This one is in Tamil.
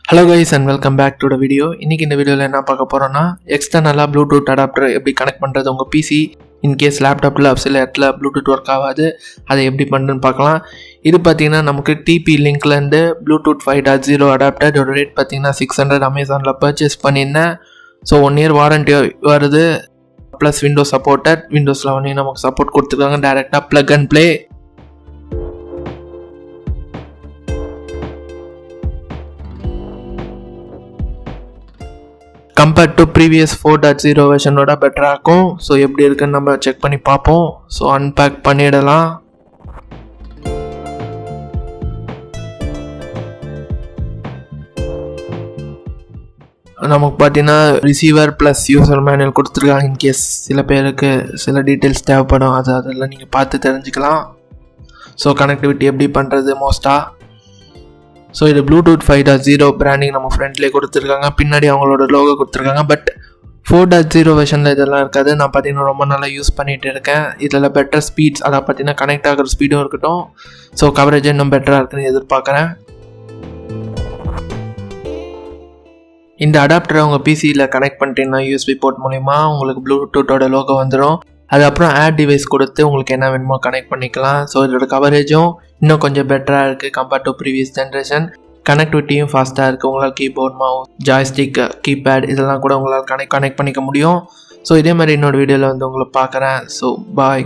Hello guys and welcome back to the video. இன்னைக்கு இந்த வீடியோல என்ன பார்க்க போறோம்னா எக்ஸ்டர்னலா ப்ளூடூத் அடாப்டர் எப்படி கனெக்ட் பண்றது உங்க PC இன் கேஸ் லேப்டாப்ல சில இடத்துல ப்ளூடூத் ஒர்க் ஆகாது அதை எப்படி பண்றதுன்னு பார்க்கலாம். இது பாத்தீங்கன்னா நமக்கு TP லிங்க்ல இருந்து ப்ளூடூத் 5.0 அடாப்டர் இதோட ரேட் பாத்தீங்கன்னா 600 Amazonல பர்ச்சேஸ் பண்ணினேன். ஸோ 1 year வாரண்டி வருது ப்ளஸ் விண்டோஸ் சப்போர்ட்டட். விண்டோஸ் 11 நமக்கு சப்போர்ட் கொடுத்துருக்காங்க. டைரக்டா plug and play. Compared to previous 4.0 வெர்ஷனோட பெட்டராக இருக்கும். ஸோ எப்படி இருக்குன்னு நம்ம செக் பண்ணி பார்ப்போம். ஸோ அன்பேக் பண்ணிடலாம். நமக்கு பார்த்தீங்கன்னா ரிசீவர் ப்ளஸ் யூசர் மேனுவல் கொடுத்துருக்காங்க. இன்கேஸ் சில பேருக்கு சில டீட்டெயில்ஸ் தேவைப்படும், அதெல்லாம் நீங்கள் பார்த்து தெரிஞ்சுக்கலாம். ஸோ கனெக்டிவிட்டி எப்படி பண்ணுறது மோஸ்ட்டாக. ஸோ இது ப்ளூடூத் 5.0 பிராண்டிங் நம்ம ஃப்ரண்ட்லேயே கொடுத்துருக்காங்க. பின்னாடி அவங்களோட லோகோ கொடுத்துருக்காங்க. பட் 4.0 வெர்ஷனில் இதெல்லாம் இருக்காது. நான் பார்த்தீங்கன்னா ரொம்ப நல்லா யூஸ் பண்ணிகிட்டு இருக்கேன். இதில் பெட்டர் ஸ்பீட்ஸ், அதை பார்த்தீங்கன்னா கனெக்ட் ஆகிற ஸ்பீடும் இருக்கட்டும். ஸோ கவரேஜ் இன்னும் பெட்டராக இருக்குன்னு எதிர்பார்க்குறேன். இந்த அடாப்டரை உங்கள் பிசியில் கனெக்ட் பண்ணிட்டீங்கன்னா USB போர்ட் மூலிமா உங்களுக்கு ப்ளூடூத்தோட லோகோ வந்துடும். அதுக்கப்புறம் ஆட் டிவைஸ் கொடுத்து உங்களுக்கு என்ன வேணுமோ கனெக்ட் பண்ணிக்கலாம். ஸோ இதோட கவரேஜும் இன்னும் கொஞ்சம் பெட்டராக இருக்குது கம்பேர்ட் டு ப்ரீவியஸ் ஜென்ரேஷன். கனெக்டிவிட்டியும் ஃபாஸ்ட்டாக இருக்குது. உங்களால் கீபோர்ட், மவுஸ், ஜாய்ஸ்டிக், கீபேட் இதெல்லாம் கூட உங்களால் கனெக்ட் பண்ணிக்க முடியும். ஸோ இதே மாதிரி இன்னொரு வீடியோவில் வந்து உங்களை பார்க்குறேன். So bye.